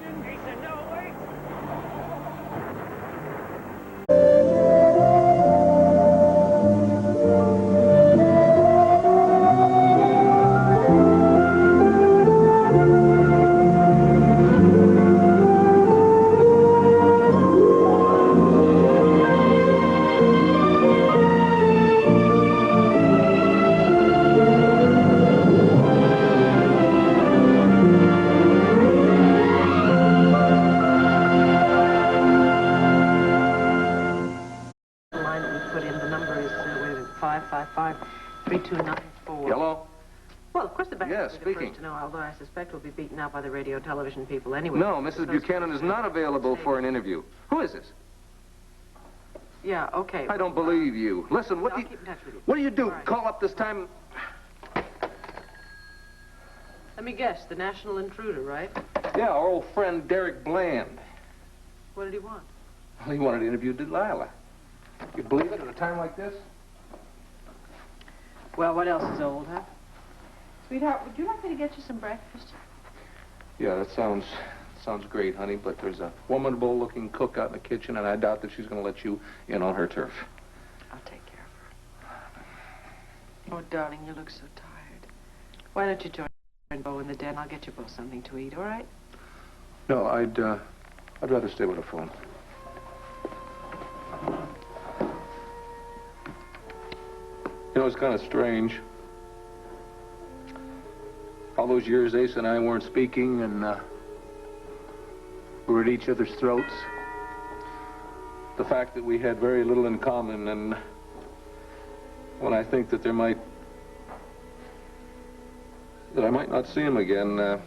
attention. He said, no, wait. Hello? Well, of course the bank Yes, will be the speaking. first to know, although I suspect we'll be beaten out by the radio television people anyway. No, Mrs. Buchanan is not available for an interview. Who is this? Yeah, okay. I don't believe you. Listen, I'll keep in touch with you. What do you do? Right. Call up this time? Let me guess, the national intruder, right? Yeah, our old friend Derek Bland. What did he want? Well, he wanted to interview Delilah. You believe it at a time like this? Well, what else is old, huh? Sweetheart, would you like me to get you some breakfast? Yeah, that sounds great, honey, but there's a womanable-looking cook out in the kitchen, and I doubt that she's going to let you in on her turf. I'll take care of her. Oh, darling, you look so tired. Why don't you join Bo in the den? I'll get you both something to eat, all right? No, I'd rather stay with the phone. You know, it's kind of strange. All those years Ace and I weren't speaking, and we were at each other's throats. The fact that we had very little in common, and when I think that I might not see him again, I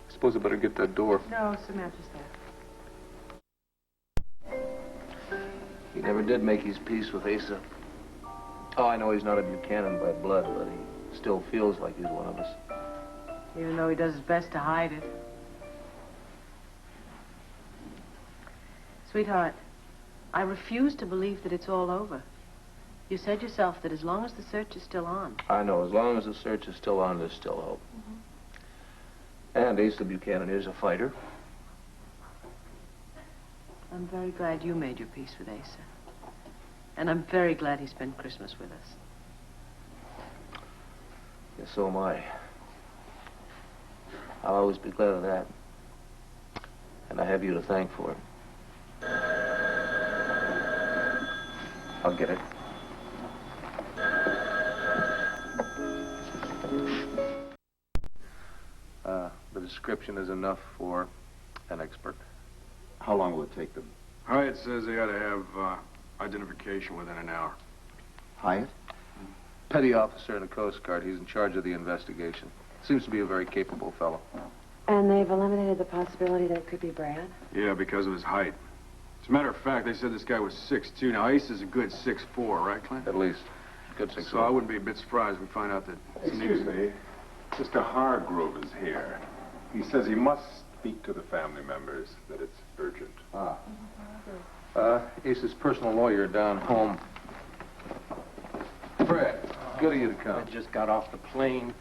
suppose I better get that door. No, Samantha's there. He never did make his peace with Asa. Oh, I know he's not a Buchanan by blood, but he still feels like he's one of us. Even though he does his best to hide it. Sweetheart, I refuse to believe that it's all over. You said yourself that as long as the search is still on. I know. As long as the search is still on, there's still hope. And Asa Buchanan is a fighter. I'm very glad you made your peace with Asa. And I'm very glad he spent Christmas with us. Yes, so am I. I'll always be glad of that. And I have you to thank for it. I'll get it. The description is enough for an expert. How long will it take them? Hyatt says they ought to have identification within an hour. Hyatt? Petty officer in the Coast Guard. He's in charge of the investigation. Seems to be a very capable fellow. And they've eliminated the possibility that it could be Brad? Yeah, because of his height. As a matter of fact, they said this guy was 6'2". Now, Ace is a good 6'4", right, Clint? At least. Good 6'4". So I wouldn't be a bit surprised if we find out that... Excuse me. Mr. Hargrove is here. He says he must speak to the family members, that it's urgent. Ah. Ace's personal lawyer down home. Fred, good of you to come. I just got off the plane.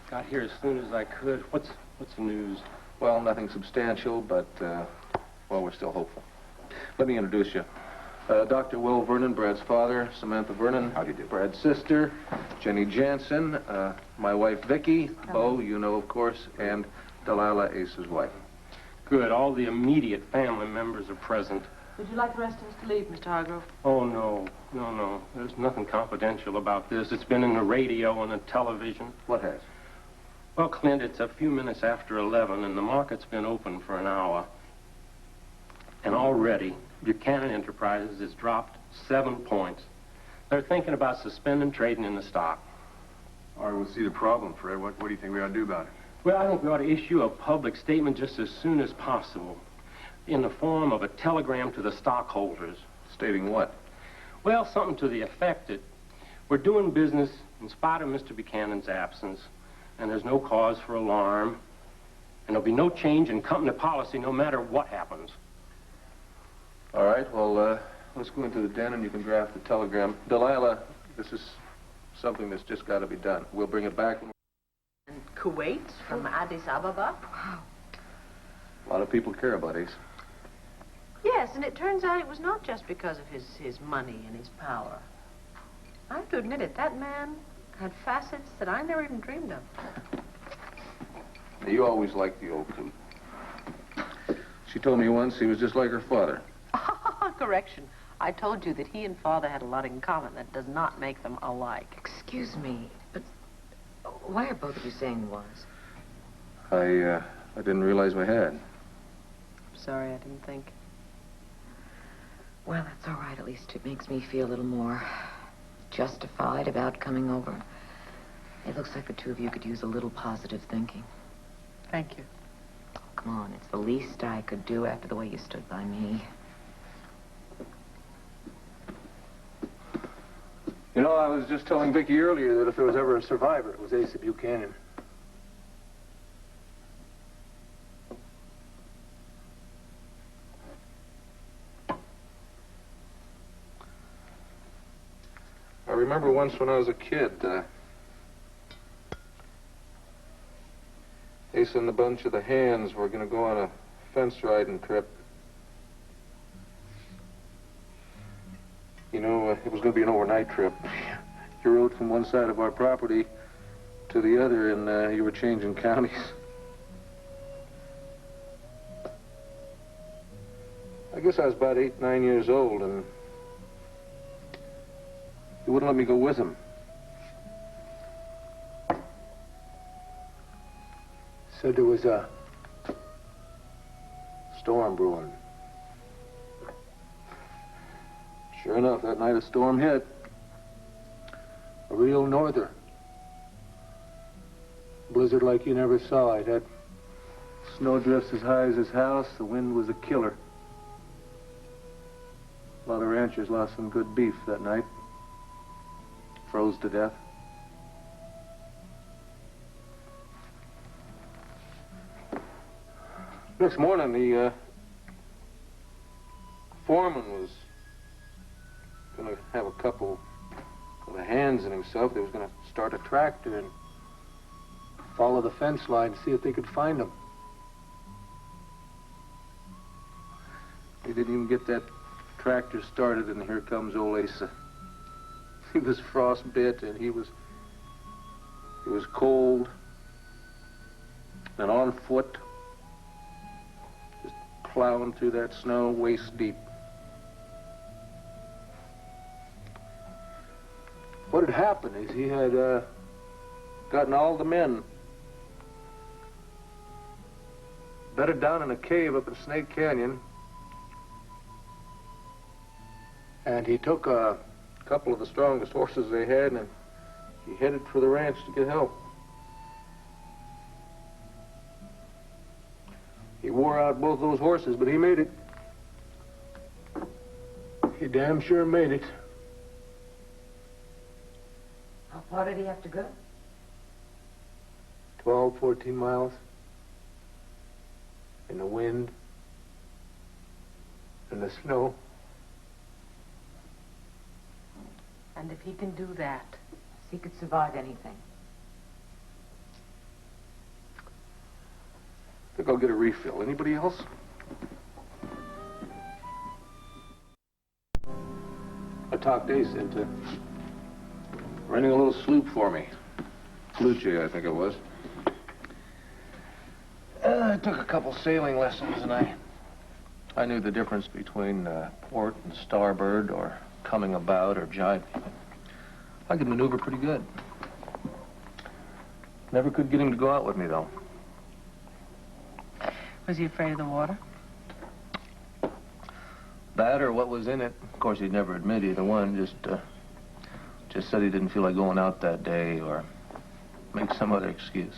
Got here as soon as I could. What's the news? Well, nothing substantial, but, well, we're still hopeful. Let me introduce you. Dr. Will Vernon, Brad's father. Samantha Vernon. How do you do? Brad's sister. Jenny Jansen. My wife, Viki. Bo, you know, of course. And Delilah, Ace's wife. Good. All the immediate family members are present. Would you like the rest of us to leave, Mr. Hargrove? Oh, no. No. There's nothing confidential about this. It's been in the radio and the television. What has? Well, Clint, it's a few minutes after 11, and the market's been open for an hour. And already, Buchanan Enterprises has dropped 7 points. They're thinking about suspending trading in the stock. All right, we'll see the problem, Fred. What do you think we ought to do about it? Well, I think we ought to issue a public statement just as soon as possible in the form of a telegram to the stockholders. Stating what? Well, something to the effect that we're doing business in spite of Mr. Buchanan's absence, and there's no cause for alarm, and there'll be no change in company policy no matter what happens. All right, well, let's go into the den and you can draft the telegram. Delilah, this is something that's just got to be done. We'll bring it back. Kuwait from Addis Ababa. A lot of people care about Asa. Yes, and it turns out it was not just because of his money and his power. I have to admit it, that man had facets that I never even dreamed of. You always liked the old coot. She told me once he was just like her father. Correction. I told you that he and Father had a lot in common. That does not make them alike. Excuse me, but why are both of you saying was? I didn't realize we had. Sorry, I didn't think. Well, that's all right. At least it makes me feel a little more justified about coming over. It looks like the two of you could use a little positive thinking. Thank you. Oh, come on, it's the least I could do after the way you stood by me. You know, I was just telling Viki earlier that if there was ever a survivor, it was Asa Buchanan. I remember once when I was a kid, Asa and a bunch of the hands were going to go on a fence riding trip. You know, it was going to be an overnight trip. You rode from one side of our property to the other, and you were changing counties. I guess I was about 8, 9 years old, and he wouldn't let me go with him. Said there was a storm brewing. Sure enough, that night a storm hit. A real norther. Blizzard like you never saw. It had snow drifts as high as his house. The wind was a killer. A lot of ranchers lost some good beef that night. Froze to death. Next morning, the foreman was going to have a couple of hands in himself. They was going to start a tractor and follow the fence line to see if they could find him. They didn't even get that tractor started, and here comes old Asa. He was frostbit, and he was cold and on foot, just plowing through that snow waist deep. What had happened is he had gotten all the men bedded down in a cave up in Snake Canyon, and he took a couple of the strongest horses they had, and he headed for the ranch to get help. He wore out both those horses, but he made it. He damn sure made it. How far did he have to go? 12, 14 miles. In the wind. In the snow. And if he can do that, He could survive anything. I think I'll get a refill. Anybody else? I talked Ace into renting a little sloop for me. Luce, I think it was. I took a couple sailing lessons, and I knew the difference between port and starboard, or coming about, or jibing. I could maneuver pretty good. Never could get him to go out with me, though. was he afraid of the water? That or what was in it. Of course, he'd never admit either one. Just said he didn't feel like going out that day, or make some other excuse.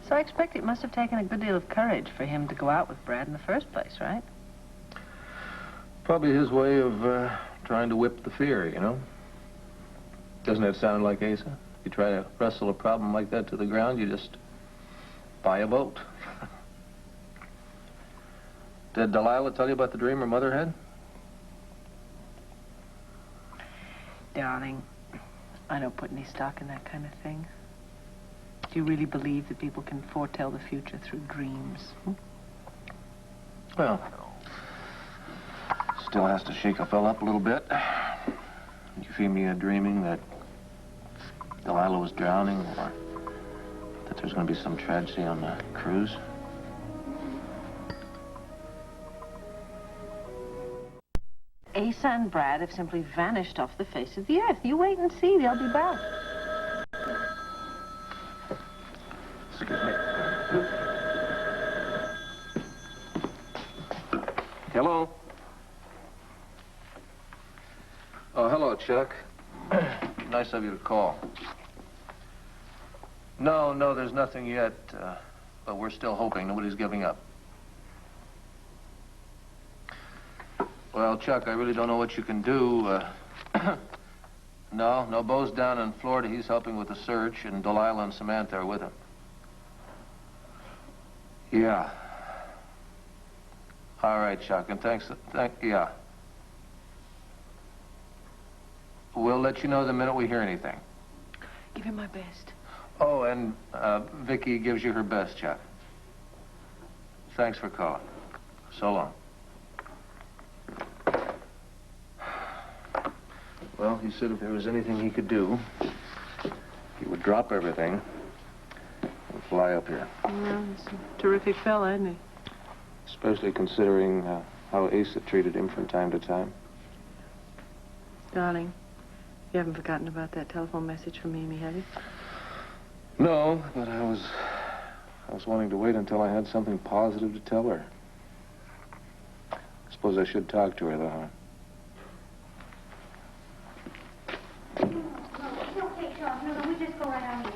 So I expect it must have taken a good deal of courage for him to go out with Brad in the first place, right? Probably his way of trying to whip the fear, you know? Doesn't that sound like Asa? You try to wrestle a problem like that to the ground, you just buy a boat. Did Delilah tell you about the dream her mother had? Darling, I don't put any stock in that kind of thing. Do you really believe that people can foretell the future through dreams? Well, still has to shake a fella up a little bit. Euphemia dreaming that Delilah was drowning or that there's going to be some tragedy on the cruise. Asa and Brad have simply vanished off the face of the earth. You wait and see. They'll be back. Excuse me. Hello? Oh, hello, Chuck. Nice of you to call. No, there's nothing yet, but we're still hoping. Nobody's giving up. Well, Chuck, I really don't know what you can do. No, Bo's down in Florida. He's helping with the search, and Delilah and Samantha are with him. Yeah. All right, Chuck, and yeah. We'll let you know the minute we hear anything. Give him my best. Oh, and Viki gives you her best, Chuck. Thanks for calling. So long. Well, he said if there was anything he could do, he would drop everything and fly up here. Well, he's a terrific fella, isn't he? Especially considering how Asa treated him from time to time. Darling, you haven't forgotten about that telephone message from Amy, have you? No, but I was wanting to wait until I had something positive to tell her. I suppose I should talk to her, though, huh? No, we just go right on here.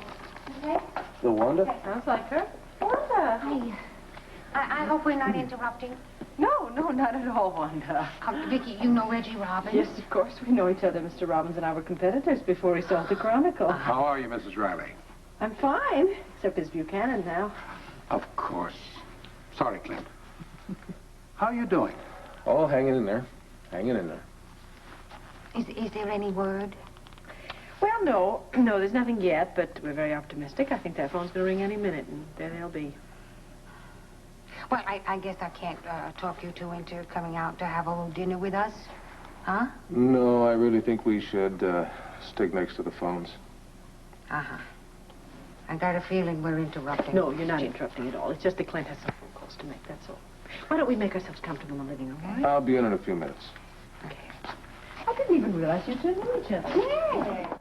Okay? The Wanda? Sounds like her. Wanda. Hey, I hope we're not interrupting. No, not at all, Wanda. Viki, you know Reggie Robbins? Yes, of course. We know each other. Mr. Robbins and I were competitors before he sold the Chronicle. How are you, Mrs. Riley? I'm fine, except it's Buchanan now. Of course. Sorry, Clint. How are you doing? Oh, hanging in there. Hanging in there. Is there any word? Well, no, there's nothing yet, but we're very optimistic. I think that phone's going to ring any minute, and there they'll be. Well, I guess I can't talk you two into coming out to have a little dinner with us. Huh? No, I really think we should stick next to the phones. Uh-huh. I got a feeling we're interrupting. No, you're not interrupting at all. It's just that Clint has some phone calls to make, that's all. Why don't we make ourselves comfortable in the living room, all right? I'll be in a few minutes. Okay. I didn't even realize you two knew each other. Yeah.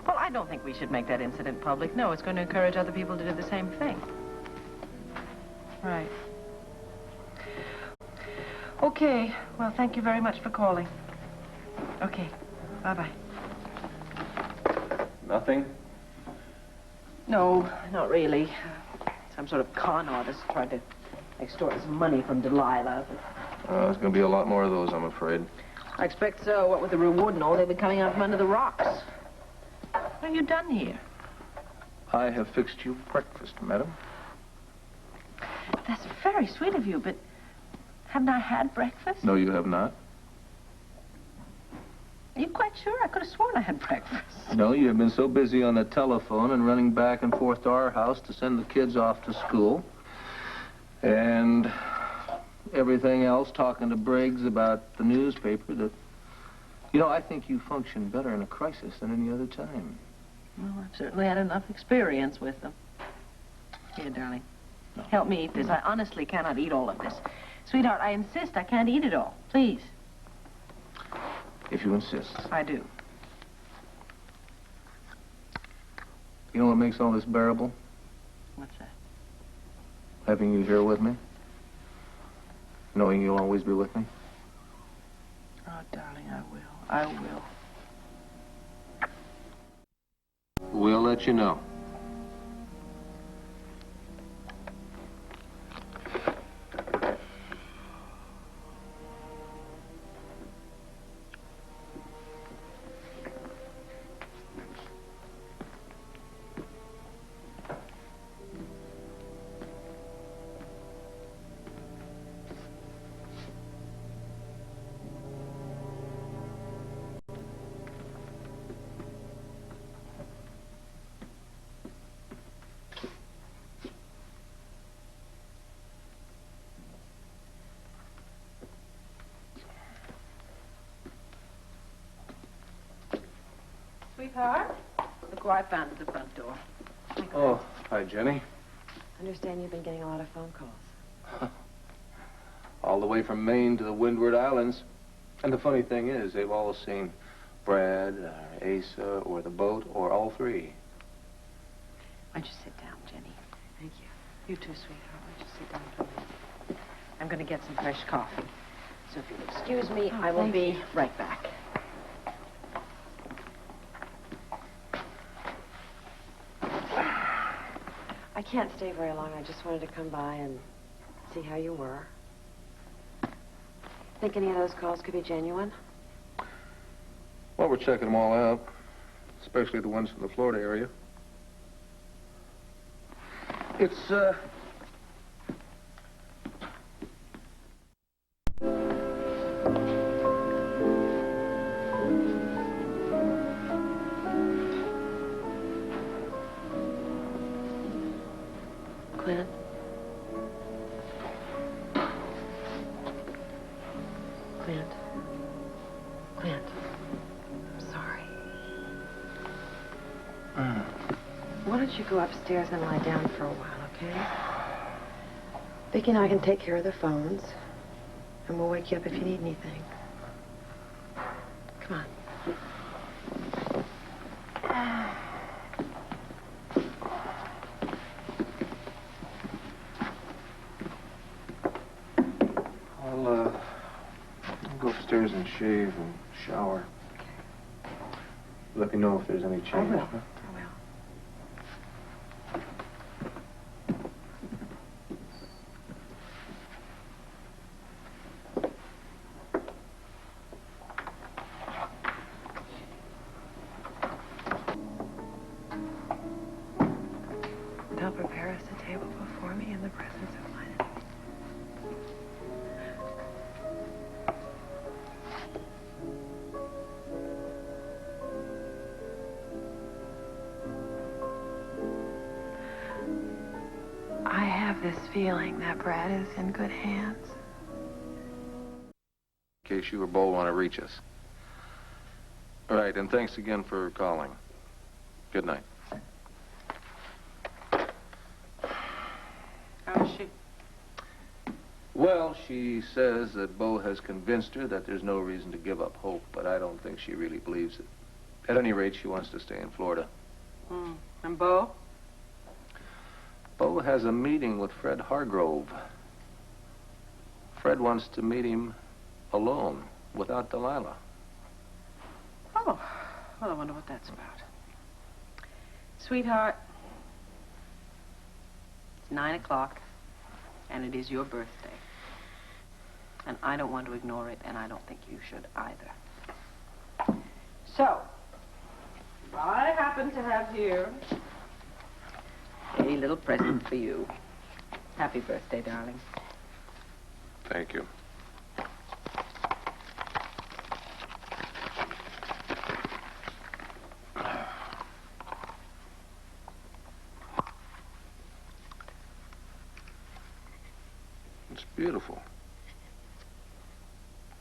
Well, I don't think we should make that incident public. No, it's going to encourage other people to do the same thing. Right. Okay. Well, thank you very much for calling. Okay. Bye-bye. Nothing? No, not really. Some sort of con artist tried to extort some money from Delilah. There's going to be a lot more of those, I'm afraid. I expect so. What with the reward and all, they'll be coming out from under the rocks. What have you done here? I have fixed you breakfast, madam. That's very sweet of you, but haven't I had breakfast? No, you have not. Are you quite sure? I could have sworn I had breakfast. No, you have been so busy on the telephone and running back and forth to our house to send the kids off to school. And everything else, talking to Briggs about the newspaper that... You know, I think you function better in a crisis than any other time. Well, I've certainly had enough experience with them. Here, darling. No. Help me eat this. I honestly cannot eat all of this. Sweetheart, I insist I can't eat it all. Please. If you insist. I do. You know what makes all this bearable? What's that? Having you here with me. Knowing you'll always be with me. Oh, darling, I will. I will. We'll let you know. sweetheart. Look who I found at the front door. Oh, hi, Jenny. I understand you've been getting a lot of phone calls. All the way from Maine to the Windward Islands. And the funny thing is, they've all seen Brad, Asa, or the boat, or all three. Why don't you sit down, Jenny? Thank you. You too, sweetheart. Why don't you sit down for a minute? I'm going to get some fresh coffee. So if you'll excuse me, I will be right back. I can't stay very long. I just wanted to come by and see how you were. Think any of those calls could be genuine? Well, we're checking them all out, especially the ones from the Florida area. It's, Clint? Clint? Clint? I'm sorry. Why don't you go upstairs and lie down for a while, okay? Viki and I can take care of the phones, and we'll wake you up if you need anything. Come on. I'll go upstairs and shave and shower. Let me know if there's any change. I will. Huh? I will. They'll prepare us a table before me in the presence of mine enemies. I have this feeling that Brad is in good hands. In case you or Bo want to reach us. All right, and thanks again for calling. Good night. How is she? Well, she says that Bo has convinced her that there's no reason to give up hope, but I don't think she really believes it. At any rate, she wants to stay in Florida. And Bo? Bo has a meeting with Fred Hargrove. Fred wants to meet him alone, without Delilah. Oh, well, I wonder what that's about. Sweetheart, it's 9 o'clock, and it is your birthday. And I don't want to ignore it, and I don't think you should either. So, I happen to have here a little present for you. Happy birthday, darling. Thank you. It's beautiful.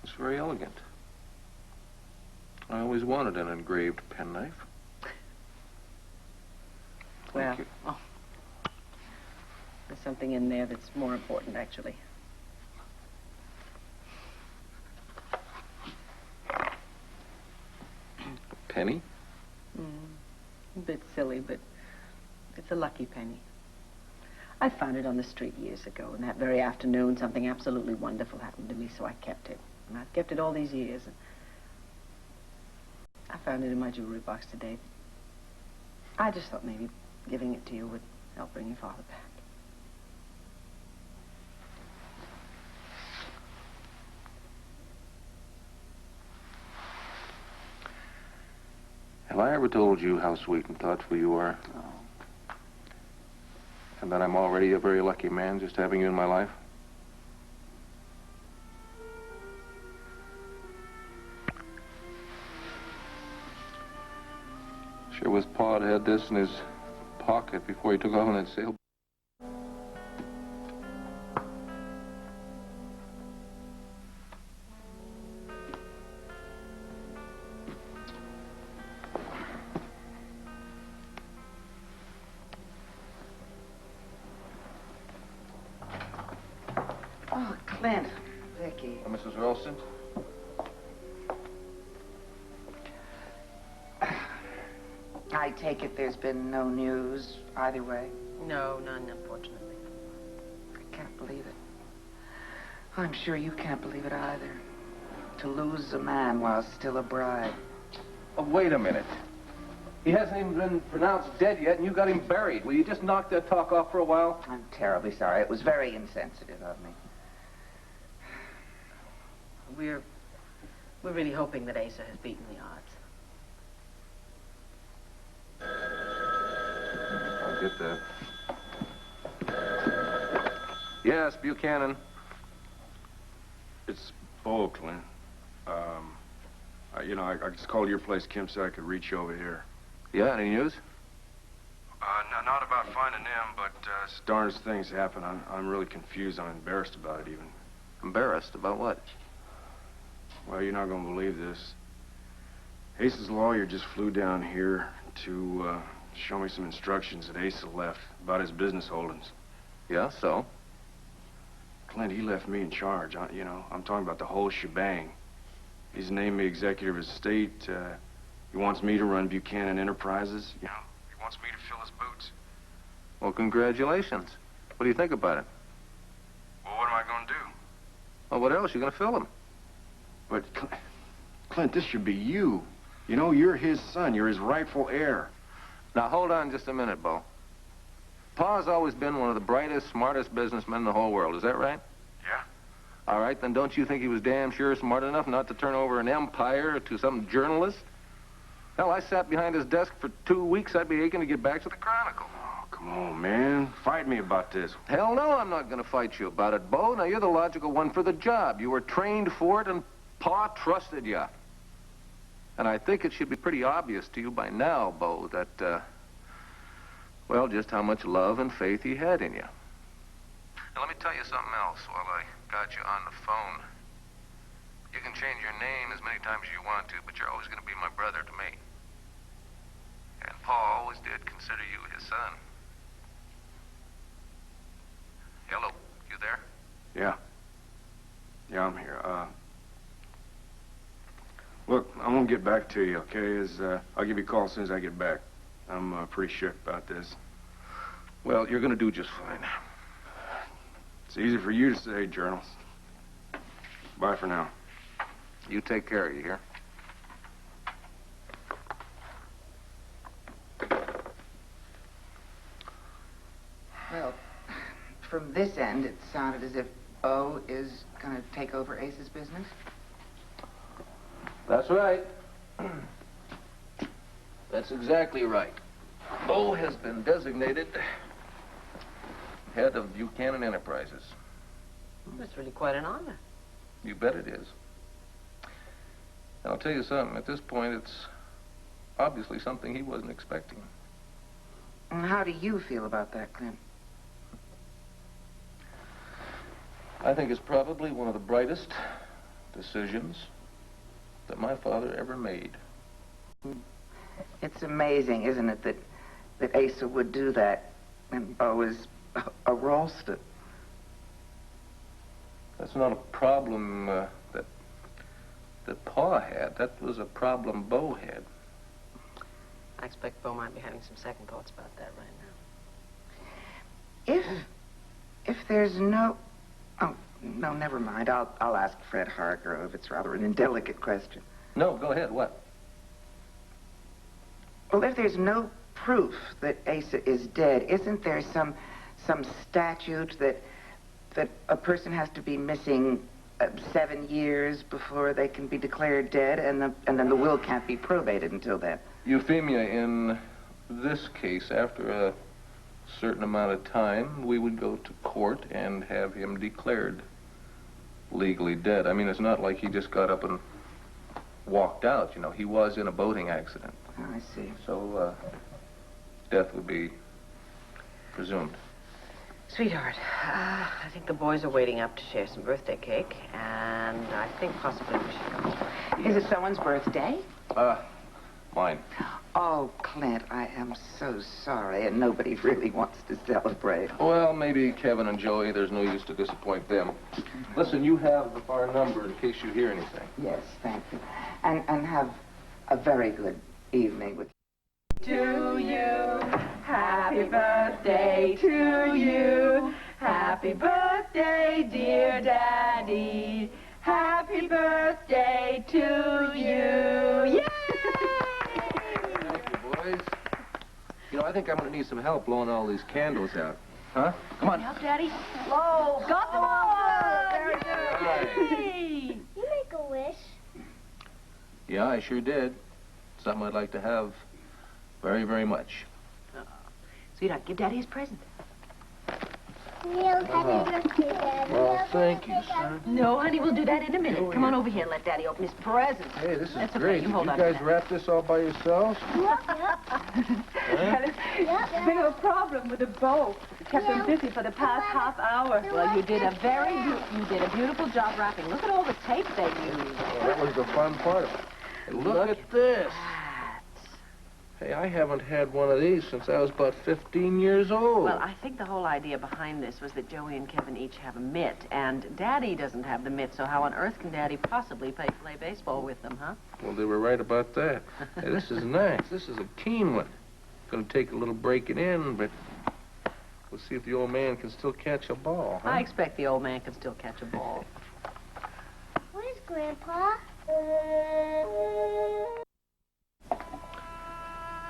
It's very elegant. I always wanted an engraved penknife. Well, Thank you. oh, there's something in there that's more important, actually. A penny? A bit silly, but it's a lucky penny. I found it on the street years ago, and that very afternoon something absolutely wonderful happened to me, so I kept it. And I've kept it all these years. And I found it in my jewelry box today. I just thought maybe giving it to you would help bring your father back. Have I ever told you how sweet and thoughtful you are? Oh. And that I'm already a very lucky man just having you in my life? Sure was Pa'd had this in his pocket before he took off on that sailboat. Clint. Viki. Mrs. Ralston? I take it there's been no news either way? No, none, unfortunately. I can't believe it. I'm sure you can't believe it either. To lose a man while still a bride. Oh, wait a minute. He hasn't even been pronounced dead yet, and you got him buried. Will you just knock that talk off for a while? I'm terribly sorry. It was very insensitive of me. We're really hoping that Asa has beaten the odds. I'll get that. Yes, Buchanan. It's Bo, Clint. I just called your place. Kim said I could reach you over here. Yeah, any news? Not about finding them, but as darn as things happen, I'm really confused. I'm embarrassed about it, even. Embarrassed? About what? Well, you're not going to believe this. Ace's lawyer just flew down here to show me some instructions that Asa left about his business holdings. Yeah, so? Clint, he left me in charge. I'm talking about the whole shebang. He's named me executive of state. He wants me to run Buchanan Enterprises. He wants me to fill his boots. Well, congratulations. What do you think about it? Well, what am I going to do? Well, what else? You're going to fill him. But, Clint, this should be you. You're his son. You're his rightful heir. Now, hold on just a minute, Bo. Pa's always been one of the brightest, smartest businessmen in the whole world. Is that right? Yeah. All right, then don't you think he was damn sure smart enough not to turn over an empire to some journalist? Hell, I sat behind his desk for 2 weeks. I'd be aching to get back to the Chronicle. Oh, come on, man. Fight me about this. Hell no, I'm not going to fight you about it, Bo. Now, you're the logical one for the job. You were trained for it, and Pa trusted you. And I think it should be pretty obvious to you by now, Bo, that, well, just how much love and faith he had in you. Now, let me tell you something else while I got you on the phone. You can change your name as many times as you want to, but you're always going to be my brother to me. And Pa always did consider you his son. Hello, you there? Yeah. Yeah, I'm here. Look, I'm going to get back to you, okay? I'll give you a call as soon as I get back. I'm pretty shook about this. Well, you're going to do just fine. It's easy for you to say, journalist. Bye for now. You take care, you hear? Well, from this end, it sounded as if Bo is going to take over Ace's business. That's right. That's exactly right. Bo has been designated head of Buchanan Enterprises. That's really quite an honor. You bet it is. And I'll tell you something. At this point, it's obviously something he wasn't expecting. And how do you feel about that, Clint? I think it's probably one of the brightest decisions that my father ever made. It's amazing, isn't it, that Asa would do that, and Bo is a Ralston. That's not a problem that Pa had. That was a problem Bo had. I expect Bo might be having some second thoughts about that right now. If there's no... Oh, no, never mind. I'll ask Fred Hargrove. It's rather an indelicate question. No, go ahead. What? Well, if there's no proof that Asa is dead, isn't there some statute that a person has to be missing 7 years before they can be declared dead, and then the will can't be probated until then? Euphemia, in this case, after a certain amount of time, we would go to court and have him declared legally dead. I mean, it's not like he just got up and walked out, you know. He was in a boating accident. Oh, I see. So, death would be presumed. Sweetheart, I think the boys are waiting up to share some birthday cake, and I think possibly we should go. Is it someone's birthday? Mine. Oh, Clint, I am so sorry, and nobody really wants to celebrate. Well, maybe Kevin and Joey, there's no use to disappoint them. Listen, you have our number in case you hear anything. Yes, thank you. And have a very good evening with you. To you, happy birthday to you. Happy birthday, dear Daddy. Happy birthday to you. Yay! Thank you, boys. You know, I think I'm going to need some help blowing all these candles out. Huh? Come on. Help, Daddy. Whoa, got them all. Very good. Right. Yay. You make a wish. Yeah, I sure did. Something I'd like to have very, very much. Sweetheart, give Daddy his present. Neil, happy birthday, Daddy. Well, thank you, son. No, honey, we'll do that in a minute. Come on over here and let Daddy open his present. Hey, this is That's okay, great. you Did hold you on to guys that. wrap this all by yourselves? It's a bit of a problem with the bow. It kept them busy for the past half hour. Well, you did a beautiful job wrapping. Look at all the tape they used. Well, that was the fun part of it. Hey, look at this. Hey, I haven't had one of these since I was about 15 years old. Well, I think the whole idea behind this was that Joey and Kevin each have a mitt, and Daddy doesn't have the mitt, so how on earth can Daddy possibly play baseball with them, huh? Well, they were right about that. Hey, this is nice. This is a keen one. Gonna take a little breaking in, but we'll see if the old man can still catch a ball, huh? I expect the old man can still catch a ball. Where's Grandpa?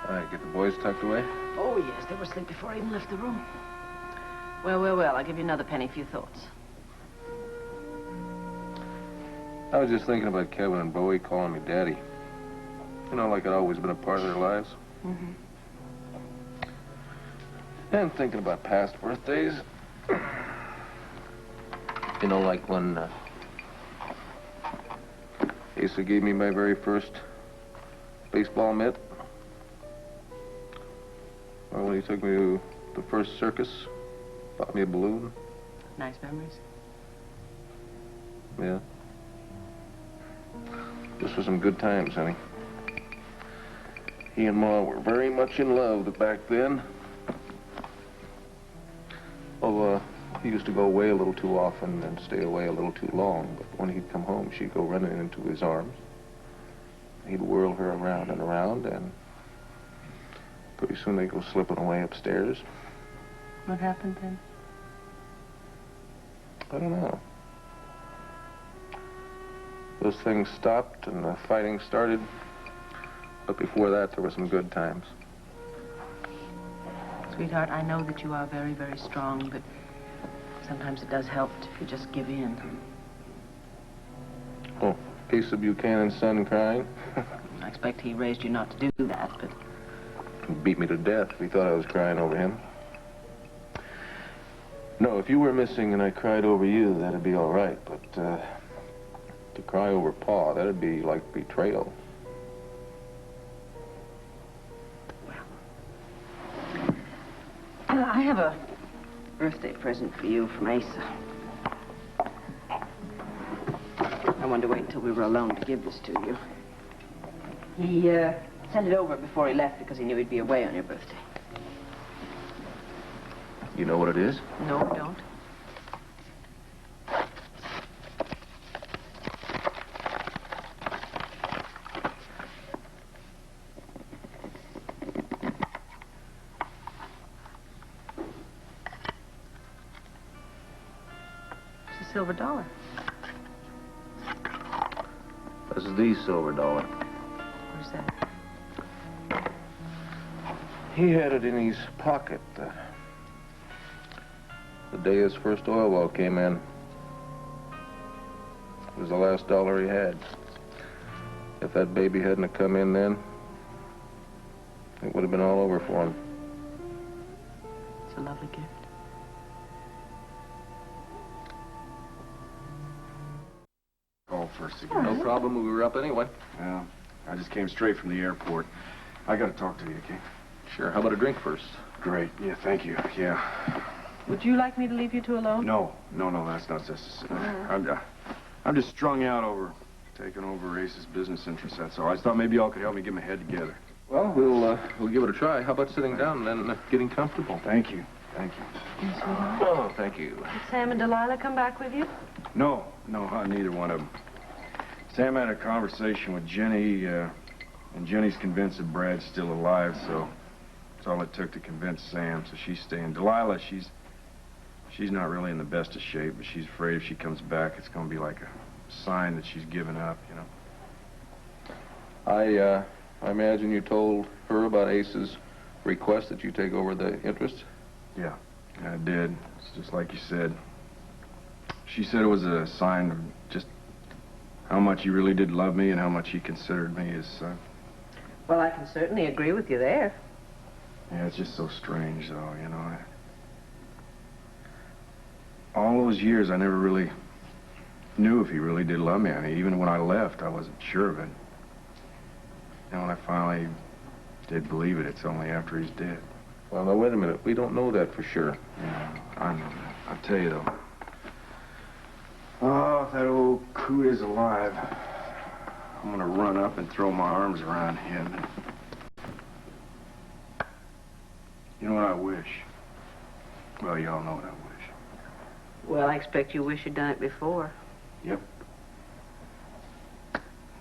All right, get the boys tucked away. Oh, yes, they were asleep before I even left the room. Well, I'll give you another penny. Few thoughts. I was just thinking about Kevin and Bowie calling me Daddy. You know, like it always been a part of their lives. Mm-hmm. And thinking about past birthdays. You know, like when Asa gave me my very first baseball mitt. Or when he took me to the first circus, bought me a balloon. Nice memories. Yeah. This was some good times, honey. He and Ma were very much in love back then. Oh, he used to go away a little too often and stay away a little too long. But when he'd come home, she'd go running into his arms. He'd whirl her around and around, and pretty soon they'd go slipping away upstairs. What happened then? I don't know. Those things stopped and the fighting started. But before that, there were some good times. Sweetheart, I know that you are very, very strong, but sometimes it does help if you just give in. Oh, Asa Buchanan's son crying? I expect he raised you not to do that, but... He beat me to death if he thought I was crying over him. No, if you were missing and I cried over you, that'd be all right. But to cry over Pa, that'd be like betrayal. I have a birthday present for you from Asa. I wanted to wait until we were alone to give this to you. He sent it over before he left because he knew he'd be away on your birthday. You know what it is? No, I don't. It's a silver dollar. This is the silver dollar. Where's that? He had it in his pocket the day his first oil well came in. It was the last dollar he had. If that baby hadn't have come in then, it would have been all over for him. It's a lovely gift. Call first again. No problem, we were up anyway. Yeah, I just came straight from the airport. I gotta talk to you, okay? Sure, how about a drink first? Great. Yeah, thank you. Yeah. Would you like me to leave you two alone? No, that's not necessary. I'm just strung out over taking over Ace's business interests, that's all. I thought maybe y'all could help me get my head together. Well, we'll give it a try. How about sitting down and then getting comfortable? Thank you. Thank you. Yes, sweetheart. Oh, thank you. Did Sam and Delilah come back with you? No, neither one of them. Sam had a conversation with Jenny, and Jenny's convinced that Brad's still alive, so that's all it took to convince Sam, so she's staying. Delilah, she's not really in the best of shape, but she's afraid if she comes back, it's going to be like a sign that she's given up, you know. I imagine you told her about Ace's request that you take over the interest? Yeah, I did. It's just like you said. She said it was a sign of just how much he really did love me and how much he considered me his son. Well, I can certainly agree with you there. Yeah, it's just so strange, though, you know. All those years, I never really knew if he really did love me. I mean, even when I left, I wasn't sure of it. And when I finally did believe it, it's only after he's dead. Well, now, wait a minute. We don't know that for sure. Yeah, I know that. I'll tell you, though. Oh, if that old coot is alive, I'm gonna run up and throw my arms around him. You know what I wish? Well, you all know what I wish. Well, I expect you wish you'd done it before. Yep.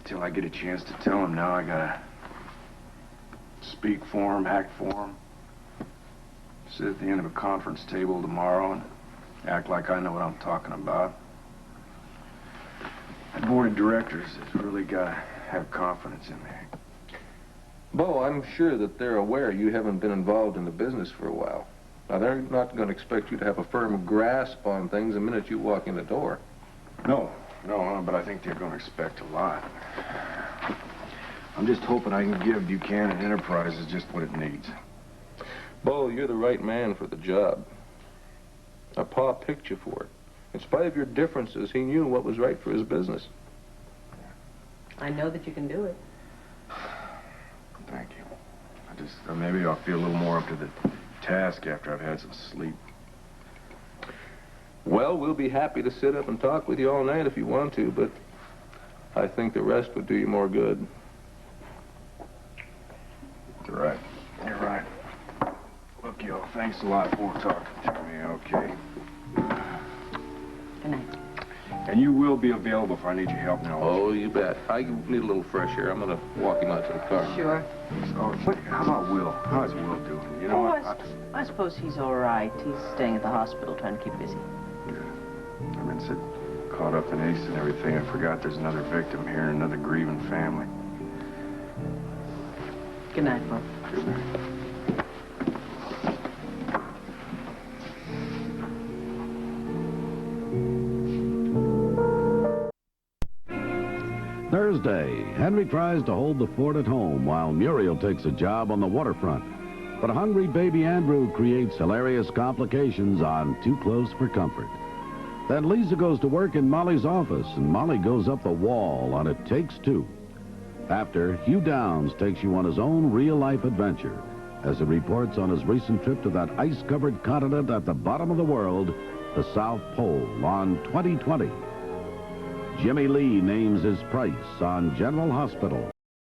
Until I get a chance to tell him now, I gotta speak for him, act for him. Sit at the end of a conference table tomorrow and act like I know what I'm talking about. That board of directors has really gotta have confidence in me. Bo, I'm sure that they're aware you haven't been involved in the business for a while. Now, they're not going to expect you to have a firm grasp on things the minute you walk in the door. No, but I think they're going to expect a lot. I'm just hoping I can give Buchanan Enterprises just what it needs. Bo, you're the right man for the job. Now, Pa picked you for it. In spite of your differences, he knew what was right for his business. I know that you can do it. Thank you. Maybe I'll feel a little more up to the task after I've had some sleep. Well, we'll be happy to sit up and talk with you all night if you want to, but I think the rest would do you more good. You're right. You're right. Look, y'all, thanks a lot for talking to me, okay? Good night. And you will be available if I need your help now. Oh, you bet. I need a little fresh air. I'm going to walk him out to the car. Sure. Oh, how about Will? How's Will doing? You know what? I suppose he's all right. He's staying at the hospital, trying to keep busy. I've been so caught up in Ace and everything, I forgot there's another victim here and another grieving family. Good night, Bob. Good night. Thursday, Henry tries to hold the fort at home while Muriel takes a job on the waterfront. But hungry baby Andrew creates hilarious complications on Too Close for Comfort. Then Lisa goes to work in Molly's office, and Molly goes up the wall on It Takes Two. After, Hugh Downs takes you on his own real-life adventure as he reports on his recent trip to that ice-covered continent at the bottom of the world, the South Pole, on 2020. Jimmy Lee names his price on General Hospital.